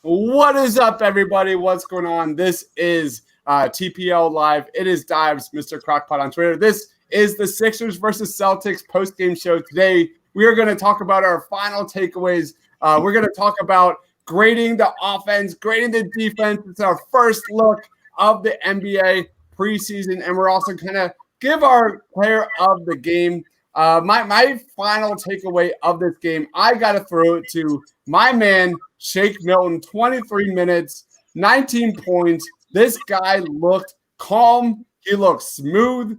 What is up, everybody? What's going on? This is TPL Live. It is Dives, Mr. Crockpot on Twitter. This is the Sixers versus Celtics post-game show. Today, we are going to talk about our final takeaways. We're going to talk about grading the offense, grading the defense. It's our first look of the NBA preseason, and we're also going to give our player of the game. My final takeaway of this game, I got to throw it to my man, Shake Milton. 23 minutes, 19 points. This guy looked calm. He looked smooth.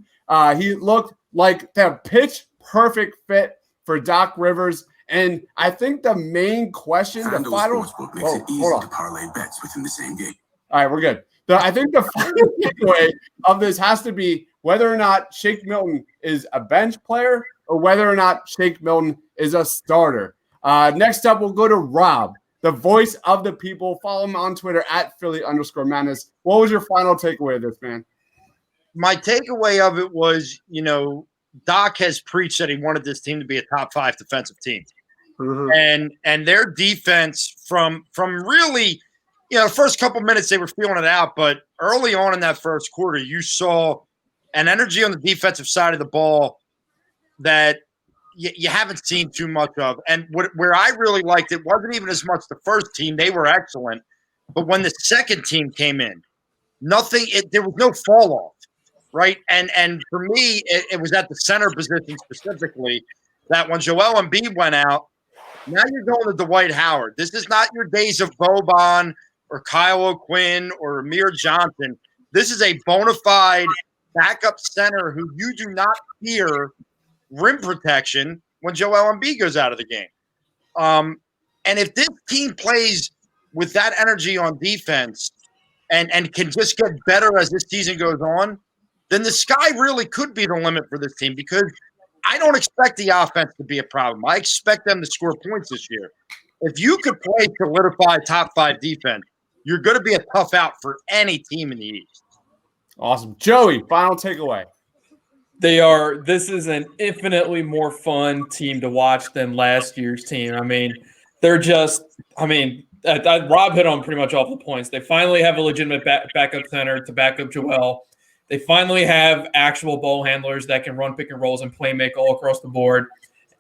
He looked like the pitch-perfect fit for Doc Rivers. And I think the main question, the final – makes it easy to parlay bets within the same game. All right, we're good. I think the final takeaway of this has to be whether or not Shake Milton is a bench player or whether or not Shake Milton is a starter. Next up, we'll go to Rob, the voice of the people. Follow him on Twitter at Philly_Madness. What was your final takeaway of this, man? My takeaway of it was, Doc has preached that he wanted this team to be a top 5 defensive team. Mm-hmm. And their defense from really, the first couple minutes they were feeling it out, but early on in that first quarter, you saw an energy on the defensive side of the ball that you haven't seen too much of. And where I really liked it wasn't even as much the first team. They were excellent. But when the second team came in, there was no fall off, right? And for me, it was at the center position specifically that when Joel Embiid went out, now you're going to Dwight Howard. This is not your days of Boban or Kyle O'Quinn or Amir Johnson. This is a bona fide backup center who you do not fear rim protection when Joel Embiid goes out of the game. And if this team plays with that energy on defense and can just get better as this season goes on, then the sky really could be the limit for this team, because I don't expect the offense to be a problem. I expect them to score points this year. If you could play solidified top 5 defense, you're going to be a tough out for any team in the East. Awesome. Joey, final takeaway. This is an infinitely more fun team to watch than last year's team. Rob hit on pretty much all the points. They finally have a legitimate backup center to back up Joel. They finally have actual ball handlers that can run pick and rolls and play make all across the board.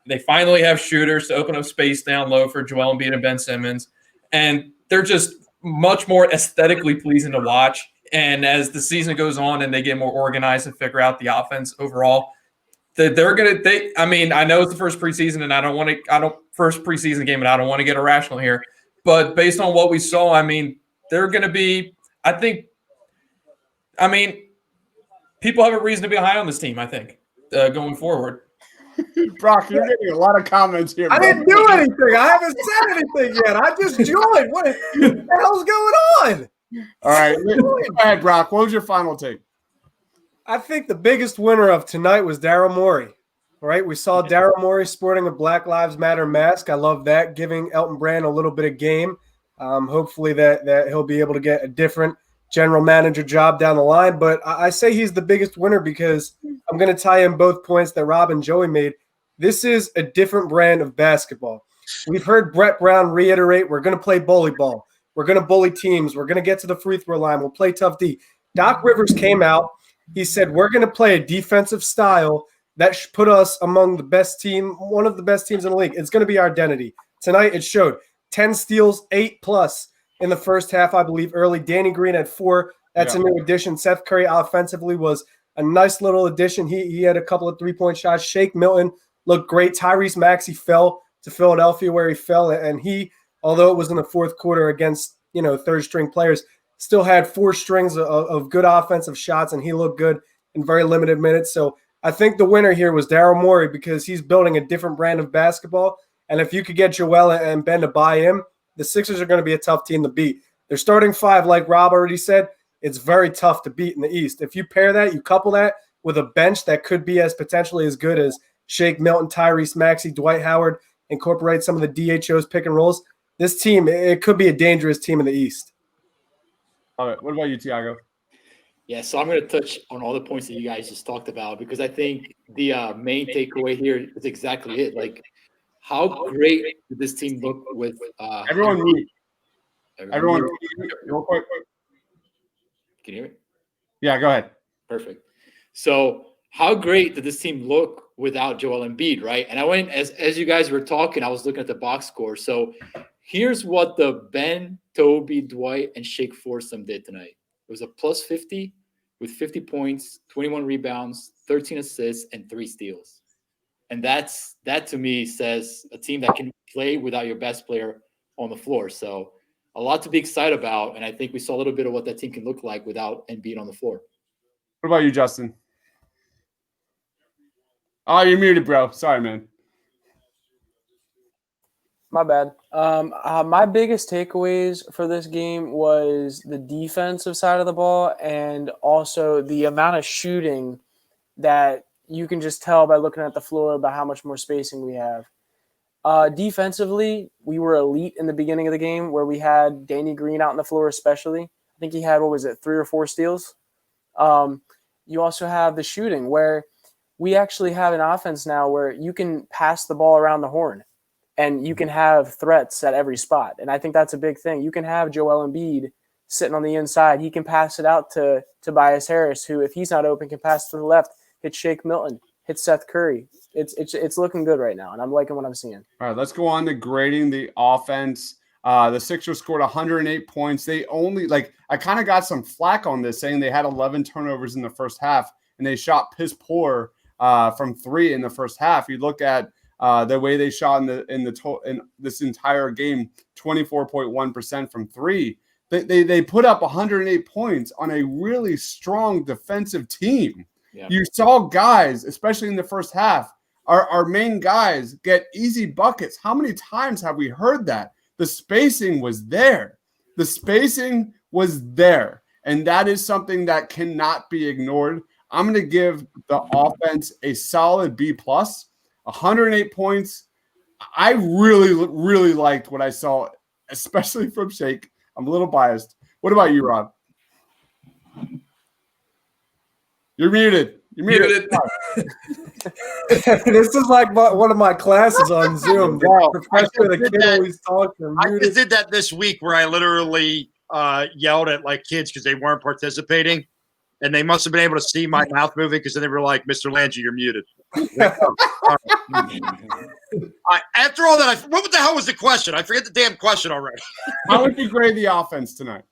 They finally have shooters to open up space down low for Joel Embiid and Ben Simmons. And they're just much more aesthetically pleasing to watch. And as the season goes on and they get more organized and figure out the offense overall, I know it's the first preseason and I don't want to get irrational here, but based on what we saw, they're going to be, people have a reason to be high on this team, I think, going forward. Brock, you're getting a lot of comments here. I didn't do anything. I haven't said anything yet. I just joined. What the hell's going on? All right. Go ahead, Brock. What was your final take? I think the biggest winner of tonight was Daryl Morey. All right. We saw Daryl Morey sporting a Black Lives Matter mask. I love that, giving Elton Brand a little bit of game. Hopefully that he'll be able to get a different general manager job down the line. But I say he's the biggest winner because I'm going to tie in both points that Rob and Joey made. This is a different brand of basketball. We've heard Brett Brown reiterate, we're going to play bully ball. We're going to bully teams. We're going to get to the free throw line. We'll play tough D. Doc Rivers came out. He said, we're going to play a defensive style that should put us among the best team, one of the best teams in the league. It's going to be our identity. Tonight it showed 10 steals, 8+ in the first half, I believe, early. Danny Green had 4. That's a new addition. Seth Curry offensively was a nice little addition. He had a couple of 3-point shots. Shake Milton looked great. Tyrese Maxey fell to Philadelphia where he fell, and he – although it was in the fourth quarter against, third-string players, still had 4 strings of good offensive shots, and he looked good in very limited minutes. So I think the winner here was Daryl Morey because he's building a different brand of basketball. And if you could get Joel and Ben to buy in, the Sixers are going to be a tough team to beat. They're starting 5, like Rob already said. It's very tough to beat in the East. If you pair that, you couple that with a bench that could be potentially as good as Shake Milton, Tyrese Maxey, Dwight Howard, incorporate some of the DHO's pick and rolls, this team, it could be a dangerous team in the East. All right. What about you, Tiago? Yeah, so I'm going to touch on all the points that you guys just talked about because I think the main takeaway here is exactly it. Like, how great did this team look with everyone mute. Everyone, real quick. Can you hear me? Yeah, go ahead. Perfect. So how great did this team look without Joel Embiid, right? And I went, as you guys were talking, I was looking at the box score. So here's what the Ben, Toby, Dwight, and Shake foursome did tonight. It was a plus 50 with 50 points, 21 rebounds, 13 assists, and 3 steals. And that to me says a team that can play without your best player on the floor. So a lot to be excited about. And I think we saw a little bit of what that team can look like without Embiid on the floor. What about you, Justin? Oh, you're muted, bro. Sorry, man. My bad. My biggest takeaways for this game was the defensive side of the ball and also the amount of shooting that you can just tell by looking at the floor about how much more spacing we have. Defensively, we were elite in the beginning of the game where we had Danny Green out on the floor especially. I think he had, 3 or 4 steals? You also have the shooting where we actually have an offense now where you can pass the ball around the horn and you can have threats at every spot. And I think that's a big thing. You can have Joel Embiid sitting on the inside. He can pass it out to Tobias Harris, who, if he's not open, can pass to the left, hit Shake Milton, hit Seth Curry. It's looking good right now, and I'm liking what I'm seeing. All right, let's go on to grading the offense. The Sixers scored 108 points. They only, I kind of got some flack on this, saying they had 11 turnovers in the first half, and they shot piss poor from 3 in the first half. You look at the way they shot in this entire game, 24.1% from 3. They put up 108 points on a really strong defensive team. Yeah. You saw guys, especially in the first half, our main guys get easy buckets. How many times have we heard that? The spacing was there. And that is something that cannot be ignored. I'm going to give the offense a solid B+. 108 points. I really, really liked what I saw, especially from Shake. I'm a little biased. What about you, Rob? You're muted. You're muted. This is like one of my classes on Zoom. The professor, the kid always talks. I just did that this week where I literally yelled at kids because they weren't participating. And they must have been able to see my mouth moving because then they were like, Mr. Lange, you're muted. After all that, what the hell was the question? I forget the damn question already. How would you grade the offense tonight?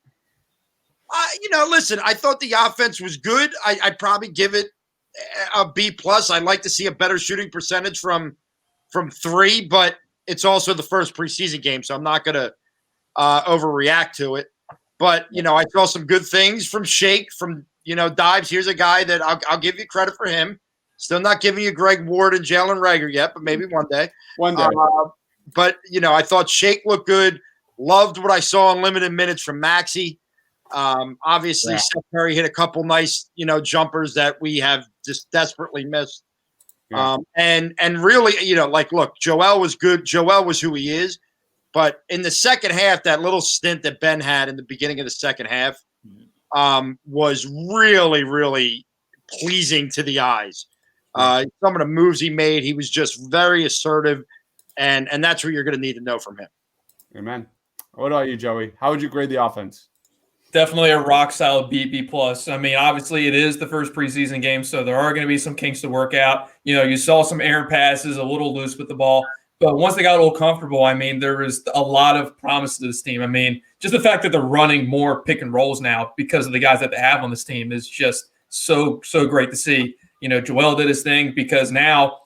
Listen, I thought the offense was good. I'd probably give it a B+. I'd like to see a better shooting percentage from 3, but it's also the first preseason game, so I'm not going to overreact to it. But, I saw some good things from Shake, from Dives. Here's a guy that I'll give you credit for him. Still not giving you Greg Ward and Jalen Reagor yet, but maybe one day. But, I thought Shake looked good. Loved what I saw in limited minutes from Maxey. Obviously, Seth Curry hit a couple nice, jumpers that we have just desperately missed. Yeah. And really, look, Joel was good. Joel was who he is. But in the second half, that little stint that Ben had in the beginning of the second half was really, really pleasing to the eyes. Some of the moves he made, he was just very assertive, and that's what you're going to need to know from him. Amen. What about you, Joey? How would you grade the offense? Definitely a rock solid B+. I mean, obviously it is the first preseason game, so there are going to be some kinks to work out. You saw some errant passes, a little loose with the ball. But once they got a little comfortable, I mean, there was a lot of promise to this team. I mean, just the fact that they're running more pick and rolls now because of the guys that they have on this team is just so great to see. Joel did his thing because now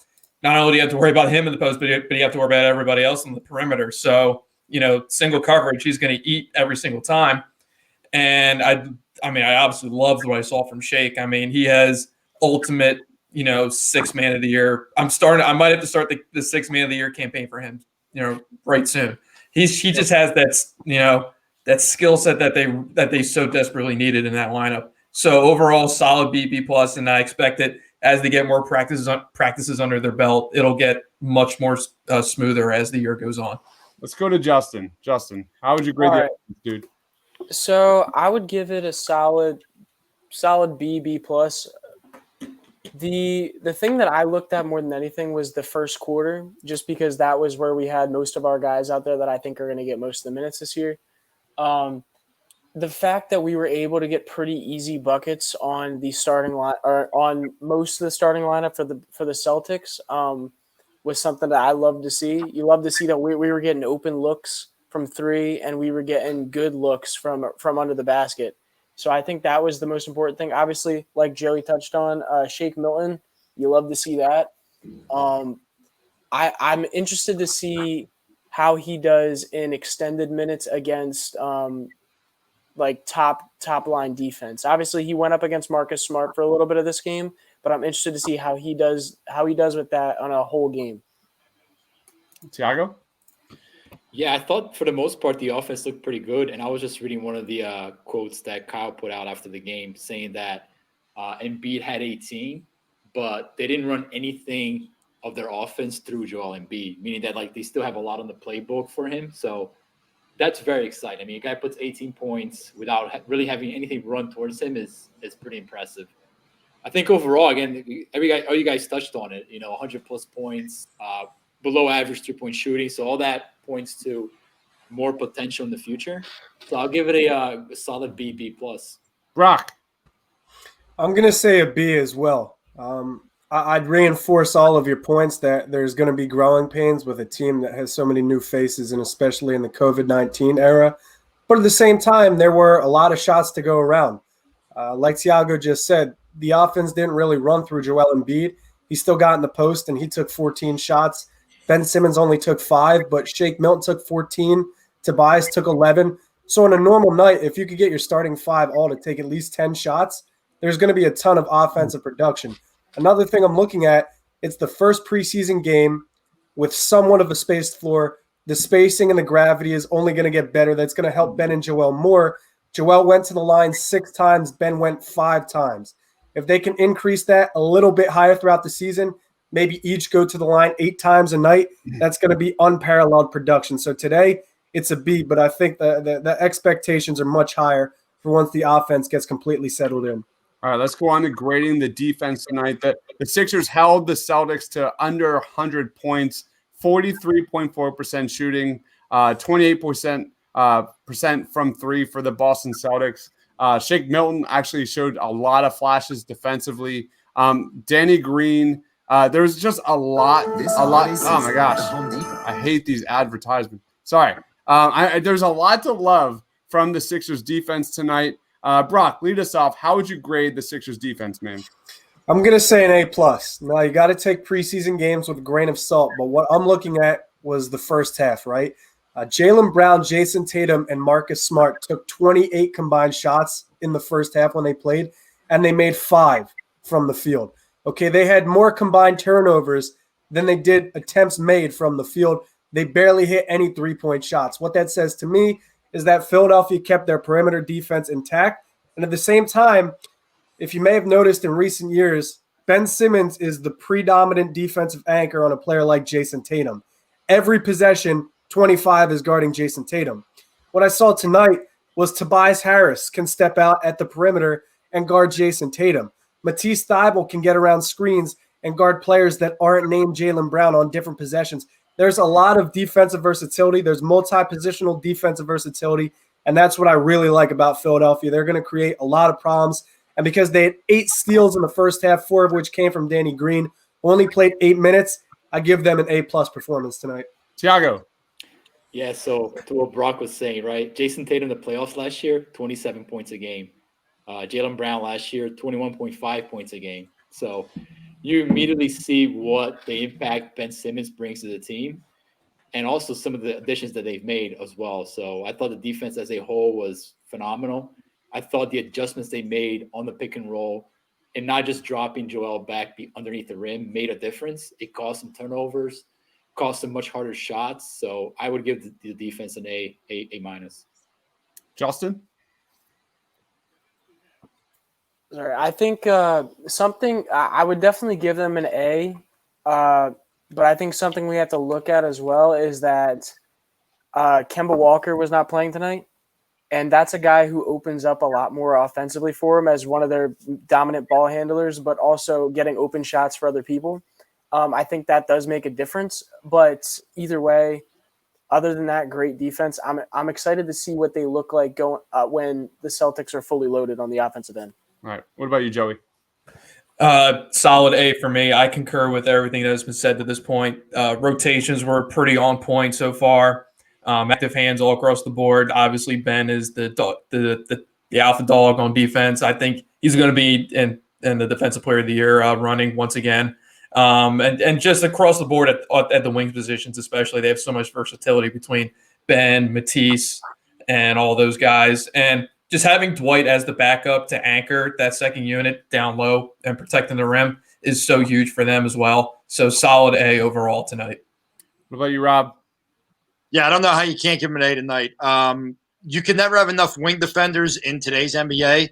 not only do you have to worry about him in the post, but you have to worry about everybody else on the perimeter. So, single coverage, he's going to eat every single time. And I obviously loved what I saw from Shake. I mean, he has ultimate – 6th man of the year. I might have to start the 6th man of the year campaign for him, right soon. He just has that, that skill set that they so desperately needed in that lineup. So overall, solid B+, and I expect that as they get more practices under their belt, it'll get much more smoother as the year goes on. Let's go to Justin. Justin, how would you grade the offense, dude? So I would give it a solid B+. The thing that I looked at more than anything was the first quarter, just because that was where we had most of our guys out there that I think are going to get most of the minutes this year. The fact that we were able to get pretty easy buckets on the starting line or on most of the starting lineup for the Celtics was something that I love to see. You love to see that we were getting open looks from three and we were getting good looks from under the basket. So I think that was the most important thing. Obviously, like Joey touched on, Shake Milton, you love to see that. I'm interested to see how he does in extended minutes against like top line defense. Obviously, he went up against Marcus Smart for a little bit of this game, but I'm interested to see how he does with that on a whole game. Tiago? Yeah, I thought for the most part the offense looked pretty good, and I was just reading one of the quotes that Kyle put out after the game, saying that Embiid had 18, but they didn't run anything of their offense through Joel Embiid, meaning that like they still have a lot on the playbook for him. So that's very exciting. I mean, a guy puts 18 points without really having anything run towards him is pretty impressive. I think overall, again, all you guys touched on it. 100 plus points, below average 3-point shooting. So all that points to more potential in the future. So I'll give it a solid B plus. Brock? I'm going to say a B as well. I'd reinforce all of your points that there's going to be growing pains with a team that has so many new faces, and especially in the COVID-19 era. But at the same time, there were a lot of shots to go around. Like Tiago just said, the offense didn't really run through Joel Embiid. He still got in the post, and he took 14 shots. Ben Simmons only took 5, but Shake Milton took 14. Tobias took 11. So on a normal night, if you could get your starting 5 all to take at least 10 shots, there's going to be a ton of offensive production. Another thing I'm looking at, it's the first preseason game with somewhat of a spaced floor. The spacing and the gravity is only going to get better. That's going to help Ben and Joel more. Joel went to the line 6 times. Ben went 5 times. If they can increase that a little bit higher throughout the season, maybe each go to the line 8 times a night, that's going to be unparalleled production. So today it's a B, but I think the expectations are much higher for once the offense gets completely settled in. All right, let's go on to grading the defense tonight. The Sixers held the Celtics to under 100 points, 43.4% shooting, 28% from 3 for the Boston Celtics. Shake Milton actually showed a lot of flashes defensively. Danny Green, there was just a lot. Oh my gosh, I hate these advertisements. Sorry. There's a lot to love from the Sixers defense tonight. Brock, lead us off. How would you grade the Sixers defense, man? I'm going to say an A+. Now, you got to take preseason games with a grain of salt, but what I'm looking at was the first half, right? Jaylen Brown, Jason Tatum, and Marcus Smart took 28 combined shots in the first half when they played, and they made 5 from the field. Okay, they had more combined turnovers than they did attempts made from the field. They barely hit any 3-point shots. What that says to me is that Philadelphia kept their perimeter defense intact. And at the same time, if you may have noticed in recent years, Ben Simmons is the predominant defensive anchor on a player like Jason Tatum. Every possession, 25 is guarding Jason Tatum. What I saw tonight was Tobias Harris can step out at the perimeter and guard Jason Tatum. Matisse Thybulle can get around screens and guard players that aren't named Jaylen Brown on different possessions. There's a lot of defensive versatility. There's multi-positional defensive versatility, and that's what I really like about Philadelphia. They're going to create a lot of problems, and because they had 8 steals in the first half, 4 of which came from Danny Green, who only played 8 minutes, I give them an A+ performance tonight. Tiago. Yeah, so to what Brock was saying, right? Jason Tatum in the playoffs last year, 27 points a game. Jaylen Brown last year, 21.5 points a game. So you immediately see what the impact Ben Simmons brings to the team and also some of the additions that they've made as well. So I thought the defense as a whole was phenomenal. I thought the adjustments they made on the pick and roll and not just dropping Joel back underneath the rim made a difference. It caused some turnovers, caused some much harder shots. So I would give the defense an A-. Justin? Sorry, I think something I would definitely give them an A, but I think something we have to look at as well is that Kemba Walker was not playing tonight, and that's a guy who opens up a lot more offensively for him as one of their dominant ball handlers, but also getting open shots for other people. I think that does make a difference, but either way, other than that, great defense. I'm excited to see what they look like going when the Celtics are fully loaded on the offensive end. All right. What about you, Joey? Solid A for me. I concur with everything that has been said to this point. Rotations were pretty on point so far. Active hands all across the board. Obviously, Ben is the alpha dog on defense. I think he's going to be in the Defensive Player of the Year running once again. And just across the board at the wings positions, especially, they have so much versatility between Ben, Matisse, and all those guys. And just having Dwight as the backup to anchor that second unit down low and protecting the rim is so huge for them as well. So solid A overall tonight. What about you, Rob? Yeah, I don't know how you can't give him an A tonight. You can never have enough wing defenders in today's NBA.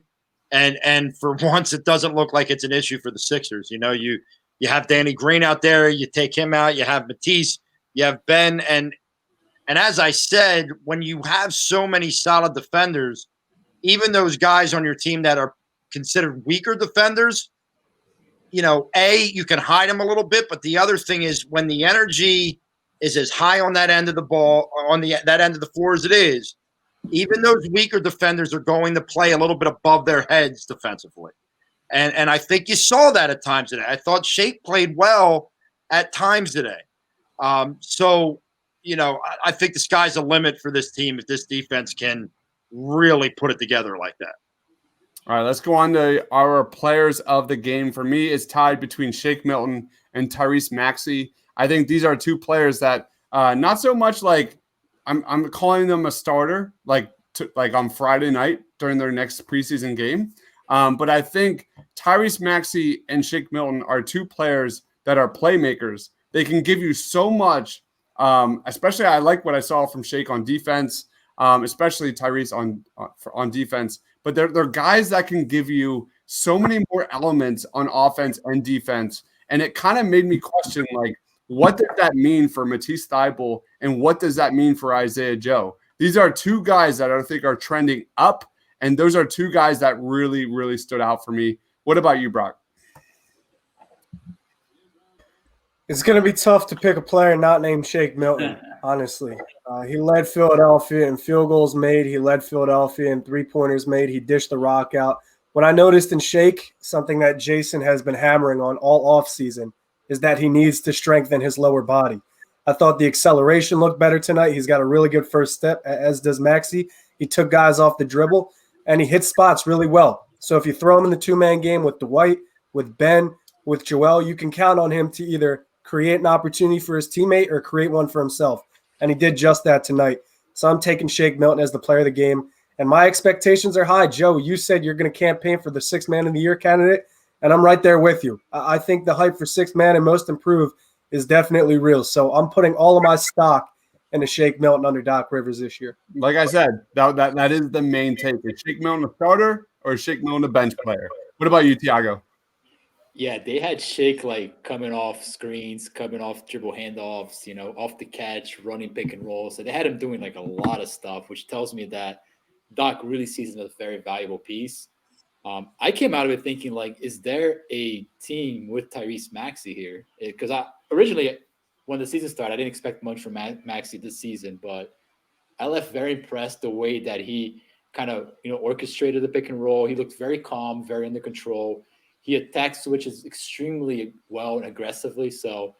And for once, it doesn't look like it's an issue for the Sixers. You know, you have Danny Green out there. You take him out. You have Matisse. You have Ben. And as I said, when you have so many solid defenders, even those guys on your team that are considered weaker defenders, you know, you can hide them a little bit. But the other thing is when the energy is as high on that end of the ball, on that end of the floor as it is, even those weaker defenders are going to play a little bit above their heads defensively. And I think you saw that at times today. I thought Shake played well at times today. So, you know, I think the sky's the limit for this team if this defense can really put it together like that. All right, let's go on to our players of the game. For me, it's tied between Shake Milton and Tyrese Maxey. I think these are two players that not so much like I'm calling them a starter like on Friday night during their next preseason game. But I think Tyrese Maxey and Shake Milton are two players that are playmakers. They can give you so much. Especially, I like what I saw from Shake on defense, especially Tyrese on defense. But they're guys that can give you so many more elements on offense and defense. And it kind of made me question, like, what does that mean for Matisse Thybulle, and what does that mean for Isaiah Joe? These are two guys that I think are trending up, and those are two guys that really, really stood out for me. What about you, Brock? It's going to be tough to pick a player not named Shake Milton, honestly. He led Philadelphia in field goals made. He led Philadelphia in three-pointers made. He dished the rock out. What I noticed in Shake, something that Jason has been hammering on all offseason, is that he needs to strengthen his lower body. I thought the acceleration looked better tonight. He's got a really good first step, as does Maxey. He took guys off the dribble, and he hit spots really well. So if you throw him in the two-man game with Dwight, with Ben, with Joel, you can count on him to either create an opportunity for his teammate or create one for himself. And he did just that tonight. So I'm taking Shake Milton as the player of the game. And my expectations are high. Joe, you said you're going to campaign for the Sixth Man of the Year candidate, and I'm right there with you. I think the hype for Sixth Man and Most Improved is definitely real. So I'm putting all of my stock into Shake Milton under Doc Rivers this year. Like I said, that is the main take. Is Shake Milton a starter or is Shake Milton a bench player? What about you, Tiago? Yeah, they had Shake like coming off screens, coming off dribble handoffs, off the catch, running pick and roll. So they had him doing like a lot of stuff, which tells me that Doc really sees him as a very valuable piece. I came out of it thinking, like, is there a team with Tyrese Maxey here? Because originally, when the season started, I didn't expect much from Maxey this season, but I left very impressed the way that he kind of, orchestrated the pick and roll. He looked very calm, very under control. He attacked switches extremely well and aggressively. So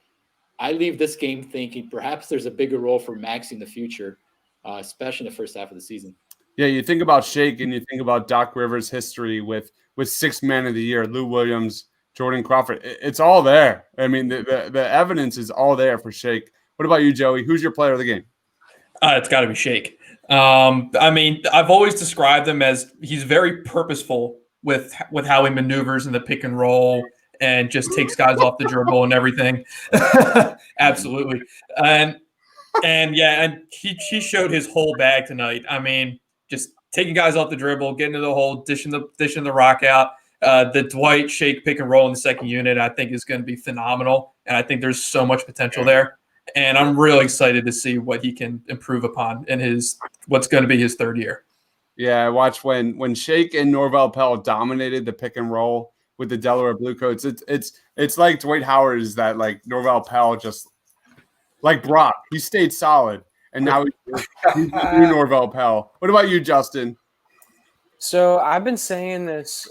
I leave this game thinking perhaps there's a bigger role for Maxey in the future, especially in the first half of the season. Yeah, you think about Shake and you think about Doc Rivers' history with Sixth Man of the Year, Lou Williams, Jordan Crawford. It's all there. I mean, the evidence is all there for Shake. What about you, Joey? Who's your player of the game? It's got to be Shake. I mean, I've always described him as he's very purposeful with how he maneuvers in the pick and roll and just takes guys off the dribble and everything. Absolutely. And he showed his whole bag tonight. I mean, just taking guys off the dribble, getting to the hole, dishing the rock out. The Dwight Shake pick and roll in the second unit, I think, is going to be phenomenal. And I think there's so much potential there. And I'm really excited to see what he can improve upon in what's going to be his third year. Yeah, I watched when Shake and Norvel Pelle dominated the pick and roll with the Delaware Bluecoats. It's like Dwight Howard is that like Norvel Pelle just like Brock. He stayed solid. and now he's the new Norvell Pell. What about you, Justin? So I've been saying this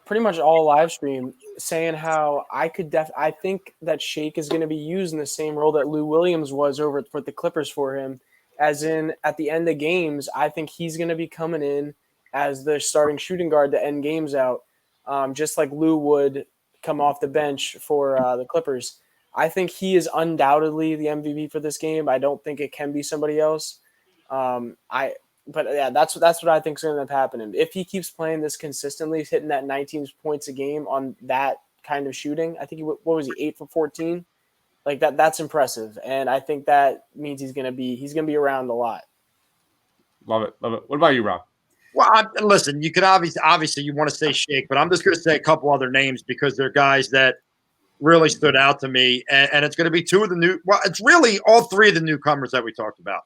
pretty much all live stream, saying how I think that Shake is going to be used in the same role that Lou Williams was over for the Clippers for him, as in at the end of games. I think he's going to be coming in as the starting shooting guard to end games out, just like Lou would come off the bench for the Clippers. I think he is undoubtedly the MVP for this game. I don't think it can be somebody else. But yeah, that's what I think is going to end up happening. If he keeps playing this consistently, hitting that 19 points a game on that kind of shooting, I think what was he, 8 for 14? Like that's impressive, and I think that means he's going to be around a lot. Love it. What about you, Rob? Well, listen, you could obviously you want to say Shake, but I'm just going to say a couple other names because they're guys that really stood out to me, and it's going to be two of the new. Well, it's really all three of the newcomers that we talked about,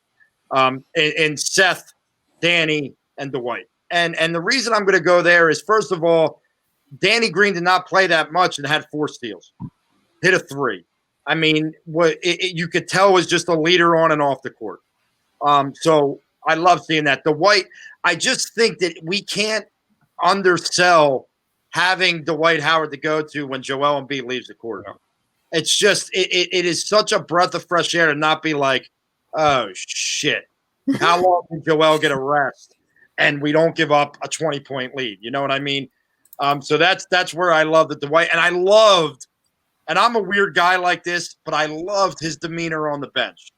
and Seth, Danny, and Dwight. And the reason I'm going to go there is, first of all, Danny Green did not play that much and had 4 steals, hit a 3. I mean, you could tell was just a leader on and off the court. So I love seeing that. Dwight, I just think that we can't undersell having Dwight Howard to go to when Joel Embiid leaves the court. It's just it is such a breath of fresh air to not be like, oh shit. How long can Joel get a rest and we don't give up a 20-point lead? You know what I mean? So that's where I love the Dwight. And I loved, and I'm a weird guy like this, but I loved his demeanor on the bench.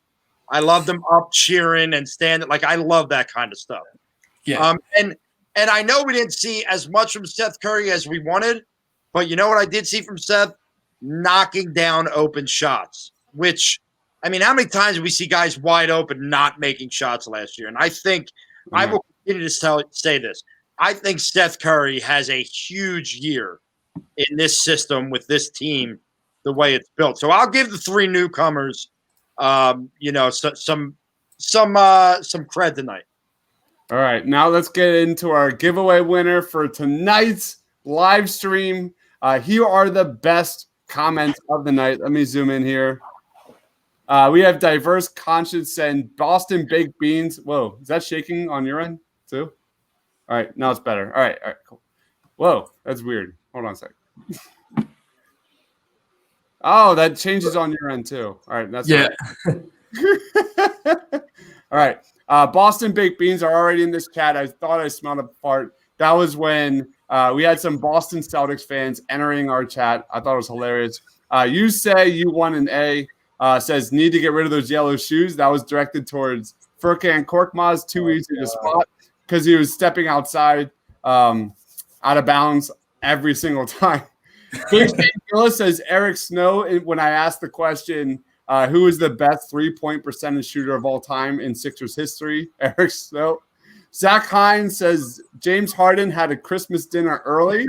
I loved him up cheering and standing. Like, I love that kind of stuff. Yeah. And I know we didn't see as much from Seth Curry as we wanted, but you know what I did see from Seth? Knocking down open shots, which – I mean, how many times did we see guys wide open not making shots last year? And I think I will continue to say this. I think Seth Curry has a huge year in this system with this team, the way it's built. So I'll give the 3 newcomers, some cred tonight. All right, now let's get into our giveaway winner for tonight's live stream. Here are the best comments of the night. Let me zoom in here. We have Diverse Conscience and Boston Baked Beans. Whoa, is that shaking on your end too? All right, now it's better. All right, cool. Whoa, that's weird. Hold on a second. Oh, that changes on your end too. All right, that's yeah. All right, Boston Baked Beans are already in this chat. I thought I smelled a fart. That was when we had some Boston Celtics fans entering our chat. I thought it was hilarious. You say you won an A. Says need to get rid of those yellow shoes. That was directed towards Furkan Korkmaz, too easy to spot because he was stepping outside out of bounds every single time. Big Steve Gillis says Eric Snow. When I asked the question, who is the best 3-point percentage shooter of all time in Sixers history? Eric Snow. Zach Hines says James Harden had a Christmas dinner early.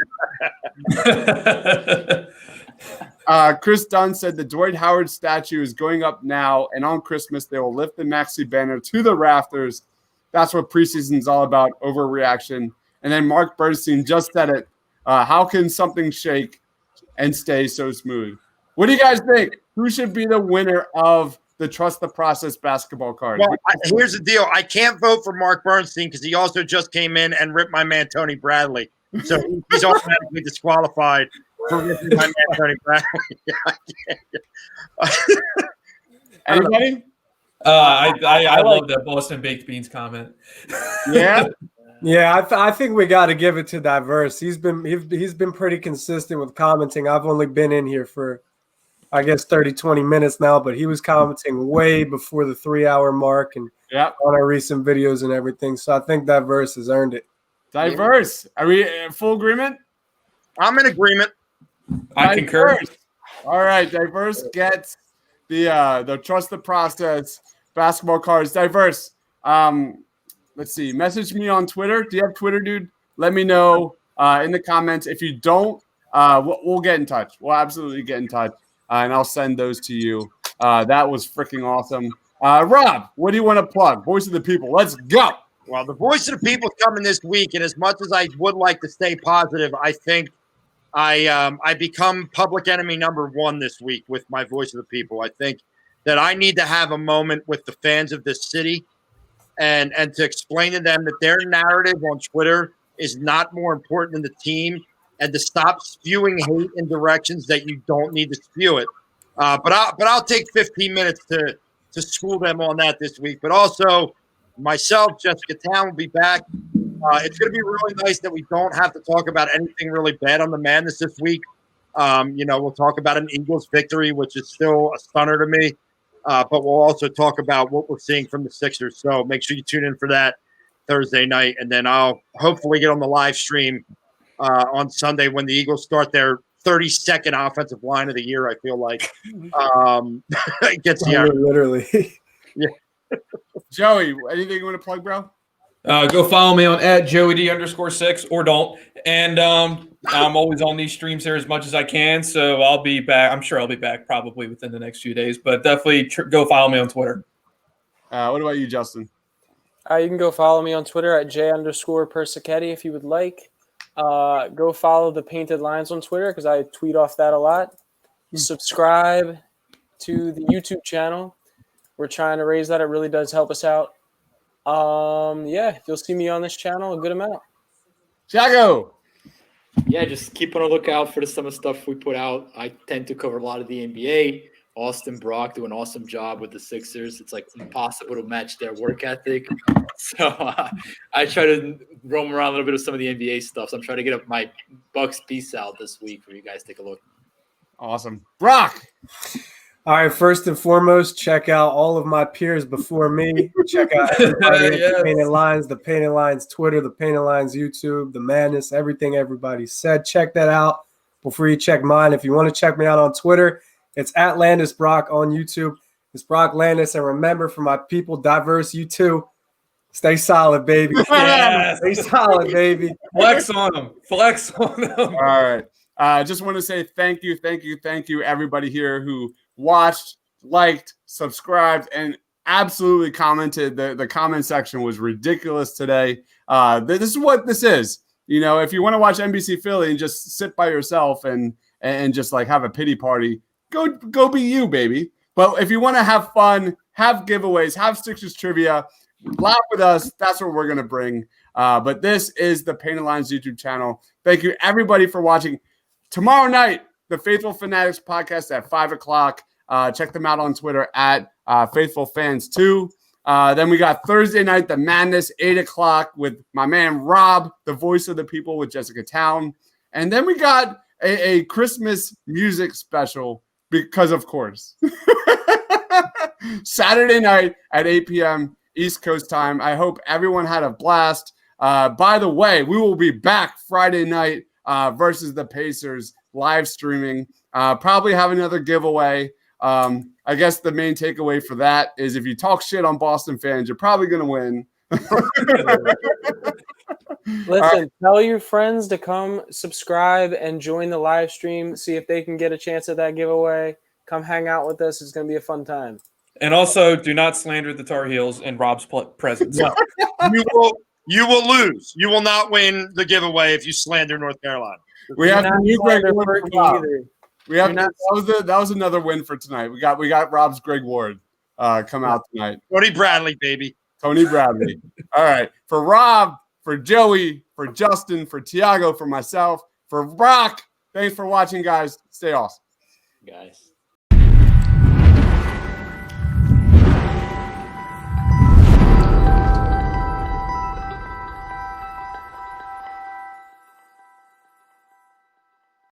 Chris Dunn said the Dwight Howard statue is going up now, and on Christmas they will lift the Maxi banner to the rafters. That's what preseason is all about, overreaction. And then Mark Bernstein just said it. How can something shake and stay so smooth? What do you guys think? Who should be the winner of the Trust the Process basketball card? Well, here's the deal. I can't vote for Mark Bernstein because he also just came in and ripped my man Tony Bradley. So he's automatically disqualified for ripping my man Tony Bradley. Anybody? I love that Boston Baked Beans comment. Yeah. Yeah, I think we got to give it to Diverse. He's been pretty consistent with commenting. I've only been in here for, I guess, 30, 20 minutes now, but he was commenting way before the 3-hour mark and on our recent videos and everything. So I think Diverse has earned it. Diverse. Are we in full agreement? I'm in agreement. I concur. All right, Diverse gets the Trust the Process basketball cards. Diverse. Let's see. Message me on Twitter. Do you have Twitter, dude? Let me know in the comments. If you don't, we'll get in touch. We'll absolutely get in touch, and I'll send those to you. That was freaking awesome. Rob, what do you want to plug? Voice of the People. Let's go. Well, the Voice of the People is coming this week, and as much as I would like to stay positive, I think I become public enemy number 1 this week with my Voice of the People. I think that I need to have a moment with the fans of this city and to explain to them that their narrative on Twitter is not more important than the team, and to stop spewing hate in directions that you don't need to spew it. But I'll take 15 minutes to school them on that this week. But also, myself, Jessica Town will be back. It's going to be really nice that we don't have to talk about anything really bad on the Madness this week. We'll talk about an Eagles victory, which is still a stunner to me. But we'll also talk about what we're seeing from the Sixers. So make sure you tune in for that Thursday night. And then I'll hopefully get on the live stream on Sunday when the Eagles start their 32nd offensive line of the year, I feel like. It gets literally. Yeah. Joey, anything you want to plug, bro? Go follow me on @JoeyD_6 or don't. And I'm always on these streams here as much as I can. So I'll be back. I'm sure I'll be back probably within the next few days. But definitely go follow me on Twitter. What about you, Justin? You can go follow me on Twitter @J_Persichetti if you would like. Go follow the Painted Lines on Twitter because I tweet off that a lot. Subscribe to the YouTube channel. We're trying to raise that. It really does help us out. You'll see me on this channel a good amount. Thiago. Yeah, just keep on a lookout for the summer stuff we put out. I tend to cover a lot of the NBA. Austin Brock do an awesome job with the Sixers. It's like impossible to match their work ethic. So I try to roam around a little bit of some of the NBA stuff. So I'm trying to get up my Bucks piece out this week for you guys to take a look. Awesome. Brock. All right, first and foremost, check out all of my peers before me. Check out everybody at the Painted Lines Twitter, the Painted Lines YouTube, the Madness, everything everybody said. Check that out before you check mine. If you want to check me out on Twitter, it's @LandisBrock on YouTube. It's Brock Landis. And remember, for my people, diverse, you too. Stay solid, baby. Yes. Stay solid, baby. Flex on them. Flex on them. All right. Just want to say thank you, everybody here who watched, liked, subscribed, and absolutely commented. The comment section was ridiculous today. This is what this is. If you want to watch NBC Philly and just sit by yourself and just like have a pity party, go be you, baby. But if you want to have fun, have giveaways, have Sixers trivia, laugh with us, that's what we're going to bring. But this is the Painted Lines YouTube channel. Thank you, everybody, for watching. Tomorrow night, the Faithful Fanatics podcast at 5 o'clock. Check them out on Twitter @FaithfulFans2. Then we got Thursday night, the Madness, 8 o'clock with my man Rob, the voice of the people with Jessica Town. And then we got a Christmas music special because, of course, Saturday night at 8 p.m. East Coast time. I hope everyone had a blast. By the way, we will be back Friday night versus the Pacers live streaming. Probably have another giveaway. I guess the main takeaway for that is if you talk shit on Boston fans, you're probably going to win. Listen, tell your friends to come subscribe and join the live stream. See if they can get a chance at that giveaway. Come hang out with us. It's going to be a fun time. And also, do not slander the Tar Heels in Rob's presence. No. You will lose. You will not win the giveaway if you slander North Carolina. We have the new Greg Ward for from Rob. either. We have that was another win for tonight. We got Rob's Greg Ward come out tonight. Tony Bradley, baby. Tony Bradley. All right. For Rob, for Joey, for Justin, for Tiago, for myself, for Brock. Thanks for watching, guys. Stay awesome. Guys.